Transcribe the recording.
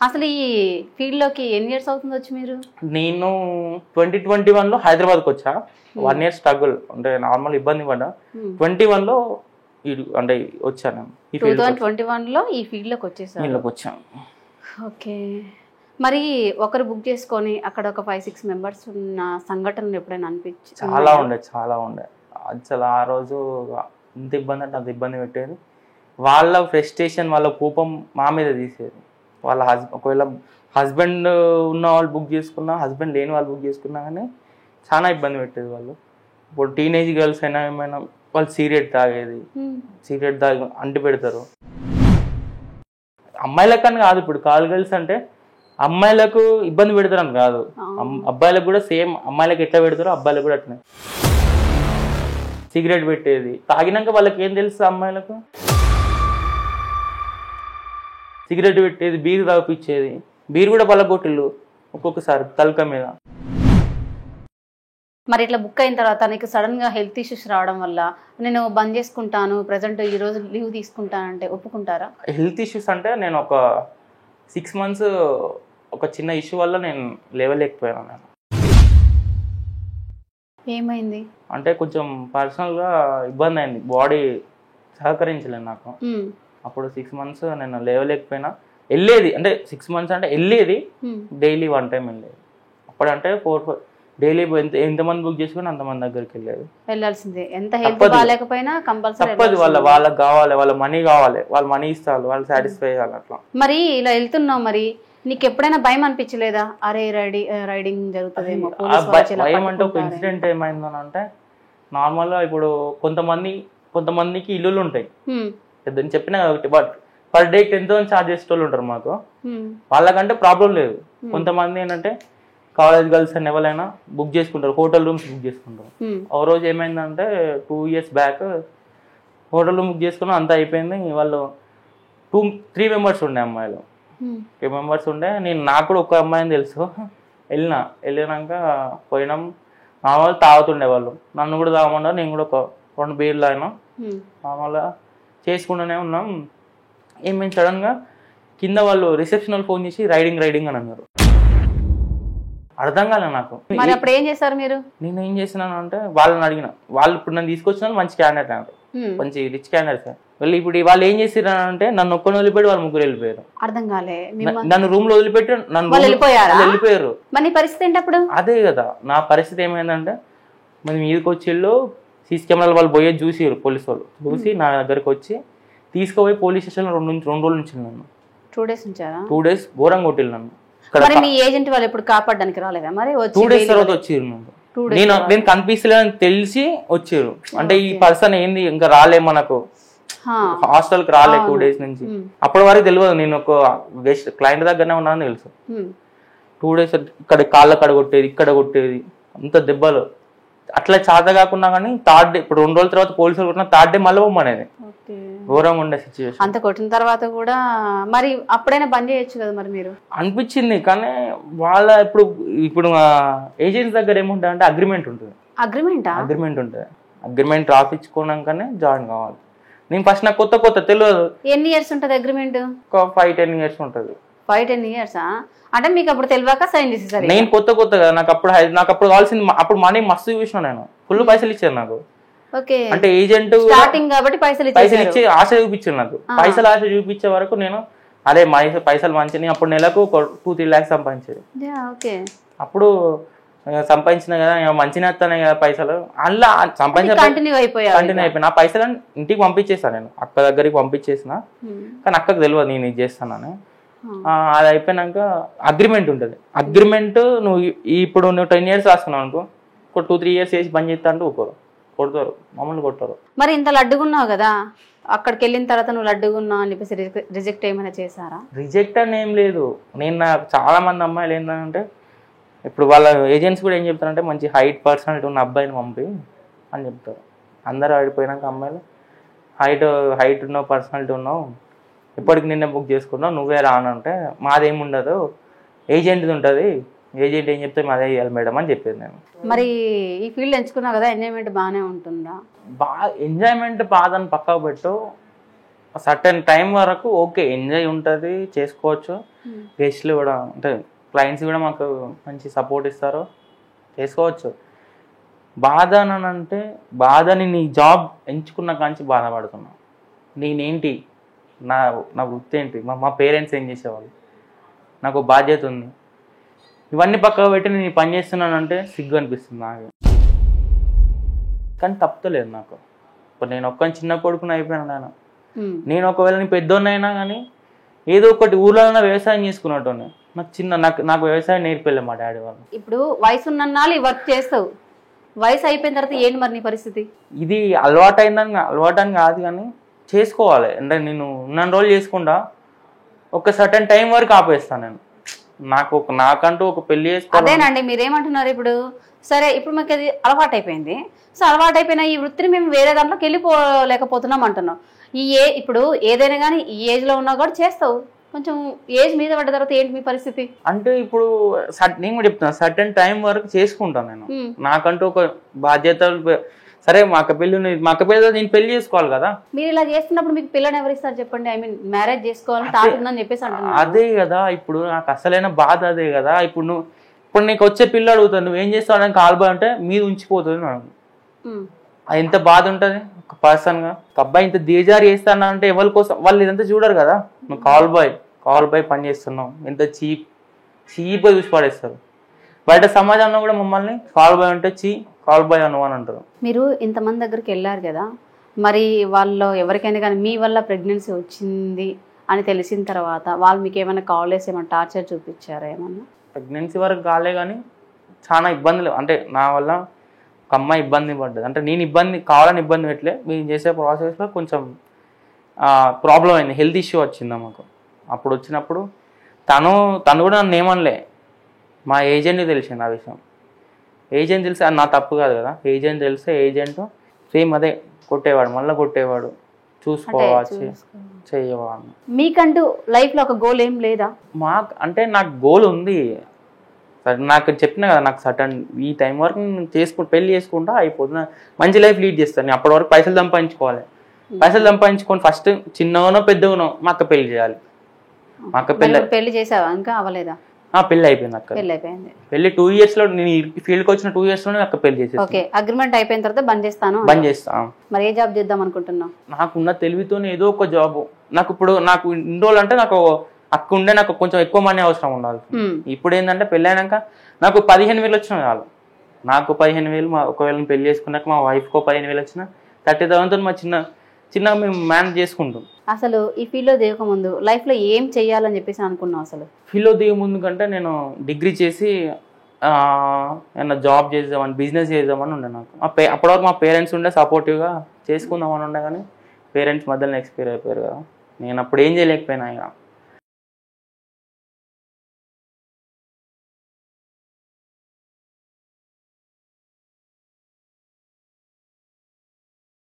అసలు ఈ ఫీల్డ్ లోకి ఎన్ని ఇయర్స్ అవుతుంది వచ్చి మీరు? నేను 2021లో హైదరాబాద్కి వచ్చా. 1 year స్ట్రగుల్ అంటే నార్మల్ ఇబ్బంది పడ్డా. 21లో అంటే వచ్చాను. 2021లో ఈ ఫీల్డ్ లోకి వచ్చాను. ఓకే. మరి ఒకరు బుక్ చేసుకొని అక్కడ ఒక 5-6 మెంబర్స్ ఉన్న సంఘటనలు ఎప్పుడైనా అనిపించి? చాలా ఉండే అసలు ఆ రోజు ఎంత ఇబ్బంది అంటే అంత ఇబ్బంది పెట్టేది. వాళ్ళ ఫ్రస్ట్రేషన్ వాళ్ళ కోపం మా మీద తీసేది. వాళ్ళ ఒకవేళ హస్బెండ్ ఉన్న వాళ్ళు బుక్ చేసుకున్నా, హస్బెండ్ లేని వాళ్ళు బుక్ చేసుకున్నా కానీ చాలా ఇబ్బంది పెట్టేది వాళ్ళు. ఇప్పుడు టీనేజ్ గర్ల్స్ అయినా ఏమైనా వాళ్ళు సిగరెట్ తాగేది, సిగరెట్ తాగి అంటి పెడతారు. అమ్మాయిలకని కాదు, ఇప్పుడు కాల్ గర్ల్స్ అంటే అమ్మాయిలకు ఇబ్బంది పెడతారని కాదు, అబ్బాయిలకు కూడా సేమ్ అమ్మాయిలకు ఎట్లా పెడతారో అబ్బాయిలకు కూడా అట్లనే సిగరెట్ పెట్టేది. తాగినాక వాళ్ళకి ఏం తెలుసు, అమ్మాయిలకు సిగరెట్ పెట్టేది, బీరు తాగిపించేది. బీరు కూడా పలగొట్టిల్లు ఒక్కొక్కసారి తలక మీద. మరి ఇట్లా బుక్ అయిన తర్వాత నీకు సడన్ గా హెల్త్ ఇష్యూస్ రావడం వల్ల నేను బంద్ చేసుకుంటాను, ప్రజెంట్ ఈ రోజు లీవ్ తీసుకుంటానంటే ఒప్పుకుంటారా? హెల్త్ ఇష్యూస్ అంటే నేను ఒక 6 months ఒక చిన్న ఇష్యూ వల్ల నేను లేవలేకపోయాను. నేను ఏమైంది అంటే కొంచెం పర్సనల్గా ఇబ్బంది అయింది, బాడీ సహకరించలేదు నాకు. అప్పుడు 6 months నేను లేవలేకపోయినా. వెళ్ళేది అంటే 6 months అంటే వెళ్ళేది, డైలీ 1 time వెళ్ళేది. అప్పుడంటే 4 డైలీ ఎంతమంది బుక్ చేసుకుని అంతమంది దగ్గరికి వెళ్ళాల్సిందే. ఎంత హెల్త్ బాగాలేకపోయినా కంపల్సరీ తప్పదు. వాళ్ళకి కావాలి, వాళ్ళ మనీ కావాలి, వాళ్ళు మనీ ఇస్తారు, వాళ్ళు సాటిస్ఫై అవ్వాలి. అట్లా మరి ఇలా వెళ్తున్నావు, మరి నీకు ఎప్పుడైనా భయం అనిపించలేదా? అరే రైడింగ్ జరుగుతుందేమో. భయం అంటే ఒక ఇన్సిడెంట్ ఏమైందని అంటే, నార్మల్గా ఇప్పుడు కొంతమందికి ఇల్లులు ఉంటాయి, చెప్పినా కాబట్టి బట్ పర్ డే 10,000 ఛార్జ్ చేసే వాళ్ళు ఉంటారు మాకు. వాళ్ళకంటే ప్రాబ్లం లేదు. కొంతమంది ఏంటంటే కాలేజ్ గర్ల్స్ అని ఎవరైనా బుక్ చేసుకుంటారు, హోటల్ రూమ్స్ బుక్ చేసుకుంటారు. ఒక రోజు ఏమైందంటే 2 years back hotel room book చేసుకున్నాం, అంతా అయిపోయింది. వాళ్ళు 3 members ఉండే, అమ్మాయిలు 3 members ఉండే. నాకు కూడా ఒక అమ్మాయిని తెలుసు. వెళ్ళినాక పోయినాం. మామూలు తాగుతుండే వాళ్ళు, నన్ను కూడా తాగమన్నారు. నేను కూడా ఒక 2 beers తాగినా. మామూలుగా చేసుకుంటూనే ఉన్నాం. ఏమైంది సడన్గా కింద వాళ్ళు రిసెప్షన్ ఫోన్ చేసి రైడింగ్ అని అన్నారు. అర్థం కాలే నాకు. మరి అప్పుడు ఏం చేశారు మీరు? నేను ఏం చేసినాను అంటే వాళ్ళని అడిగిన. వాళ్ళు ఇప్పుడు నన్ను తీసుకొచ్చిన మంచి క్యాండిడేట్ అన్నారు, మంచి రిచ్ క్యాండిడేట్స్. ఇప్పుడు వాళ్ళు ఏం చేసిర్రు అంటే నన్ను ఒక్కని వదిలిపెట్టి వాళ్ళు 3 వెళ్ళిపోయారు. అర్థం కాలే. నన్ను రూమ్ లో వదిలిపెట్టి వెళ్ళిపోయారు. మరి పరిస్థితి ఏంటి అప్పుడు? అదే కదా నా పరిస్థితి. ఏమైందంటే మరి మీదకి వచ్చి సీసీ కెమెరాలు వాళ్ళు పోయేది చూసిరు, పోలీసు వాళ్ళు చూసి నా దగ్గరకు వచ్చి తీసుకుపోయి పోలీస్ స్టేషన్ 2 రోజుల నుంచి నన్ను 2 days ఉంచారా? 2 days ఘోరంగా కొట్టిల్లు నన్ను. మరి మీ ఏజెంట్ వాళ్ళు ఎప్పుడు కాపాడడానికి రాలేదా? మరి 2 days తర్వాత వచ్చిర్రు. నేను కనిపిస్తలేదని తెలిసి వచ్చారు. అంటే ఈ పర్సన్ ఏంది ఇంకా రాలే, మనకు హాస్టల్ కి రాలే 2 days నుంచి. అప్పటి వరకు తెలియదు, నేను ఒక గెస్ట్ క్లయింట్ దగ్గరనే ఉన్నానని తెలుసు. 2 days ఇక్కడ కాళ్ళ కడ కొట్టేది, ఇక్కడ కొట్టేది, అంత దెబ్బలు. అట్లా చేత కాకుండా కానీ 3rd day, ఇప్పుడు 2 రోజుల తర్వాత పోలీసులు కొట్టిన 3rd day మళ్ళీ పోమనేది. ఘోరంగా ఉండే సిచ్యువేషన్. అంత కొట్టిన తర్వాత కూడా మరి అప్పుడైనా బంద్ చేయొచ్చు కదా మరి మీరు? అనిపించింది కానీ వాళ్ళ ఇప్పుడు ఏజెంట్స్ దగ్గర ఏముంటుంది అంటే అగ్రిమెంట్ ఉంటుంది. అగ్రిమెంట్ ఉంటుంది. అగ్రిమెంట్ రాపించుకున్నాకనే జాయిన్ కావాలి. నేను ఫస్ట్ నాకు కొత్త తెలియదు. ఎన్ని ఇయర్స్ ఉంటుంది అగ్రిమెంట్? ఒక 5-10 years ఉంటుంది. 5-10 years అంటే మీకు అప్పుడు తెలియక సైన్ చేసేసారు? నేను కొత్తగా నాకు అప్పుడు కావాల్సింది. అప్పుడు మనీ మస్తు చూసిన, నేను ఫుల్ పైసలు ఇచ్చాను నాకు. అంటే ఏజెంట్ స్టార్టింగ్ కాబట్టి పైసలు ఇచ్చి ఆశ చూపించాను నాకు. పైసలు ఆశ చూపించే వరకు నేను అదే పైసలు మంచి అప్పుడు నెలకు ఒక 2-3 lakhs సంపాదించేది. అప్పుడు సంపాదించిన కదా మంచిగా వస్తానే కదా పైసలు, అలా సంపాదించిన కంటిన్యూ అయిపోయినా. ఆ పైసలు ఇంటికి పంపించేస్తాను, నేను అక్క దగ్గరికి పంపించేసిన. కానీ అక్కకు తెలియదు నేను ఇది చేస్తానని. అది అయిపోయినాక అగ్రిమెంట్ ఉంటుంది. అగ్రిమెంట్ నువ్వు ఇప్పుడు 10 years రాసుకున్నావు అనుకో, ఒక 2-3 years వేసి బంద్ చేస్తా అంటే కొడతారు, మమ్మల్ని కొడతారు. మరి ఇంత లడ్డుగున్నావు కదా, అక్కడికి వెళ్ళిన తర్వాత నువ్వు లడ్డుగున్నావు అని చెప్పేసి రిజెక్ట్ ఏమైనా చేశారా? రిజెక్ట్ అని ఏం లేదు. నేను నాకు చాలా మంది అమ్మాయిలు ఏంటంటే ఇప్పుడు వాళ్ళ ఏజెంట్స్ కూడా ఏం చెప్తారంటే మంచి హైట్ పర్సనాలిటీ ఉన్న అబ్బాయిని పంపి అని చెప్తారు. అందరూ ఆడిపోయినాక అమ్మాయిలు హైట్ ఉన్నావు, పర్సనాలిటీ ఉన్నావు, ఎప్పటికి నిన్నే బుక్ చేసుకున్నావు, నువ్వే రానంటే మాదేముండదు, ఏజెంట్ది ఉంటుంది, ఏజెంట్ ఏం చెప్తే మాదే చేయాలి మేడం అని చెప్పేది నేను. మరి ఈ ఫీల్డ్ ఎంచుకున్నావు కదా, ఎంజాయ్మెంట్ బాగానే ఉంటుందా? ఎంజాయ్మెంట్ బాధని పక్కకు పెట్టు, సర్టెన్ టైం వరకు ఓకే ఎంజాయ్ ఉంటుంది, చేసుకోవచ్చు. గెస్ట్లు కూడా అంటే క్లయింట్స్ కూడా మాకు మంచి సపోర్ట్ ఇస్తారు, చేసుకోవచ్చు. బాధ అని అంటే బాధని నీ జాబ్ ఎంచుకున్న కాంచి బాధపడుతున్నా. నేనేంటి, నా వృత్తి ఏంటి, మా పేరెంట్స్ ఏం చేసేవాళ్ళు, నాకు బాధ్యత ఉంది, ఇవన్నీ పక్కకు పెట్టి నేను పని చేస్తున్నానంటే సిగ్గు అనిపిస్తుంది నాకు. కానీ తప్పలేదు నాకు. ఇప్పుడు నేను ఒక్కని చిన్న కొడుకుని అయిపోయాను నాన్న. నేను ఒకవేళ నేను పెద్దోన్నైనా కానీ ఏదో ఒకటి ఊర్లో వ్యవసాయం చేసుకున్నట్టు నాకు వ్యవసాయం నేర్పలే మా డాడీ వాళ్ళు. ఇప్పుడు వయసు ఉన్నన్నాళ్ళు ఈ వర్క్ చేస్తావు, వయసు అయిపోయిన తర్వాత ఏంటి మరి నీ పరిస్థితి? ఇది అలవాటని కాదు కానీ చేసుకోవాలి. అంటే నేను ఉన్న రోజులు చేసుకుంటా, ఒక సర్టన్ టైం వరకు ఆపేస్తాను నేను. నాకంటూ ఒక పెళ్లి చేసుకోవాలి. అదేనండి మీరేమంటున్నారు ఇప్పుడు? సరే ఇప్పుడు మాకు అది అలవాటు అయిపోయింది, సో అలవాటు అయిపోయిన ఈ వృత్తిని మేము వేరే దాంట్లోకి వెళ్ళిపోలేకపోతున్నాం అంటున్నాం. ఇప్పుడు ఏదైనా కానీ ఈ ఏజ్ లో ఉన్నా కూడా చేస్తావు, కొంచెం ఏజ్ మీద పడ్డ తర్వాత ఏంటి మీ పరిస్థితి? అంటే ఇప్పుడు నేను కూడా చెప్తాను, సర్టన్ టైం వరకు చేసుకుంటాను నేను. నాకంటూ ఒక బాధ్యతలు. సరే మా అక్క పెళ్ళితో నేను పెళ్లి చేసుకోవాలి కదా. మీరు ఇలా చేస్తున్నప్పుడు మీకు పిల్లని ఎవరు ఇస్తారు చెప్పండి? ఐ మీన్ మ్యారేజ్ చేసుకోవాలని థాట్ ఉందని చెప్పేసి అంటున్నాను. అదే కదా ఇప్పుడు నాకు అసలైన బాధ అదే కదా. ఇప్పుడు నీకు వచ్చే పిల్ల అడుగుతాను నువ్వేం చేస్తావు అని కాల్బా అంటే మీద ఉంచిపోతుంది నాకు. అది ఎంత బాధ ఉంటుంది ఒక పర్సన్ గా. అబ్బాయి ఇంత దిగజారి చేస్తాను అంటే ఎవరి కోసం వాళ్ళు ఇదంతా చూడరు కదా. నువ్వు కాల్ బాయ్ పని చేస్తున్నావు, ఎంత చీప్గా చూసి పడేస్తారు. బయట సమాజంలో కూడా మమ్మల్ని కాల్ బాయ్ అంటే కాల్ బాయ్ అని అంటారు. మీరు ఇంతమంది దగ్గరికి వెళ్ళారు కదా, మరి వాళ్ళు ఎవరికైనా కానీ మీ వల్ల ప్రెగ్నెన్సీ వచ్చింది అని తెలిసిన తర్వాత వాళ్ళు మీకు ఏమైనా కాల్ చేసి ఏమైనా టార్చర్ చూపించారా? ఏమన్నా ప్రెగ్నెన్సీ వరకు కాలే కానీ చాలా ఇబ్బందులు. అంటే నా వల్ల ఒక అమ్మాయి ఇబ్బంది పడ్డది. అంటే నేను కావాలని ఇబ్బంది పెట్టలే, మేము చేసే ప్రాసెస్లో కొంచెం ప్రాబ్లం అయింది, హెల్త్ ఇష్యూ వచ్చింది మాకు. అప్పుడు వచ్చినప్పుడు తను కూడా నన్ను ఏమనలే, మా ఏజెంట్ని తెలిసింది ఆ విషయం. ఏజెంట్ తెలిసి అది నా తప్పు కాదు కదా. ఏజెంట్ తెలిస్తే ఏజెంట్ సేమ్ అదే కొట్టేవాడు, మళ్ళీ కొట్టేవాడు, చూసుకోవచ్చు చెయ్యవా అని. మీకంటూ లైఫ్లో ఒక గోల్ ఏం లేదా? అంటే నాకు గోల్ ఉంది. నాకు చెప్పినా కదా, నాకు సటన్ ఈ టైం వరకు నేను పెళ్లి చేసుకుంటా అయిపోతుంది, మంచి లైఫ్ లీడ్ చేస్తాను. నేను అప్పటి వరకు పైసలు సంపాదించుకోవాలి. పైసలు సంపాదించుకొని ఫస్ట్ చిన్నగానో పెద్దగానో మా అక్క పెళ్లి చేయాలి. మా అక్క పెళ్లి చేసావా? ఇంకా అవ్వలేదా? పెళ్లి అయిపోయింది అక్క. పెళ్లి 2 years లో, నేను ఫీల్డ్కి వచ్చిన 2 years లోనే అక్క పెళ్లి చేసేది. ఓకే, అగ్రిమెంట్ అయిపోయిన తర్వాత బంద్ చేస్తా. మరి ఏ జాబ్ చేద్దాం అనుకుంటున్నావు? నాకున్న తెలివితోనే ఏదో ఒక జాబ్. నాకు ఇన్ని రోజులు అంటే నాకు అక్క ఉండే, నాకు కొంచెం ఎక్కువ మనీ అవసరం ఉండాలి. ఇప్పుడు ఏంటంటే పెళ్లి అయినాక నాకు 15,000 వచ్చినా చాలు. నాకు 15,000, ఒకవేళ పెళ్లి చేసుకున్నాక మా వైఫ్కో 15,000 వచ్చినా 30,000తో మా చిన్న మేము మేనేజ్ చేసుకుంటాం. అసలు ఈ ఫీల్డ్లో దిగక ముందు లైఫ్లో ఏం చెయ్యాలని చెప్పేసి అనుకున్నావు? అసలు ఫీల్డ్లో దిగ ముందు కంటే నేను డిగ్రీ చేసి ఏమన్నా జాబ్ చేద్దామని, బిజినెస్ చేద్దామని ఉండే నాకు. అప్పటివరకు మా పేరెంట్స్ ఉండే సపోర్టివ్గా చేసుకుందామని ఉండే, కానీ పేరెంట్స్ మధ్యలో ఎక్స్పైర్ అయిపోయారు కదా. నేను అప్పుడు ఏం చేయలేకపోయినా. ఇక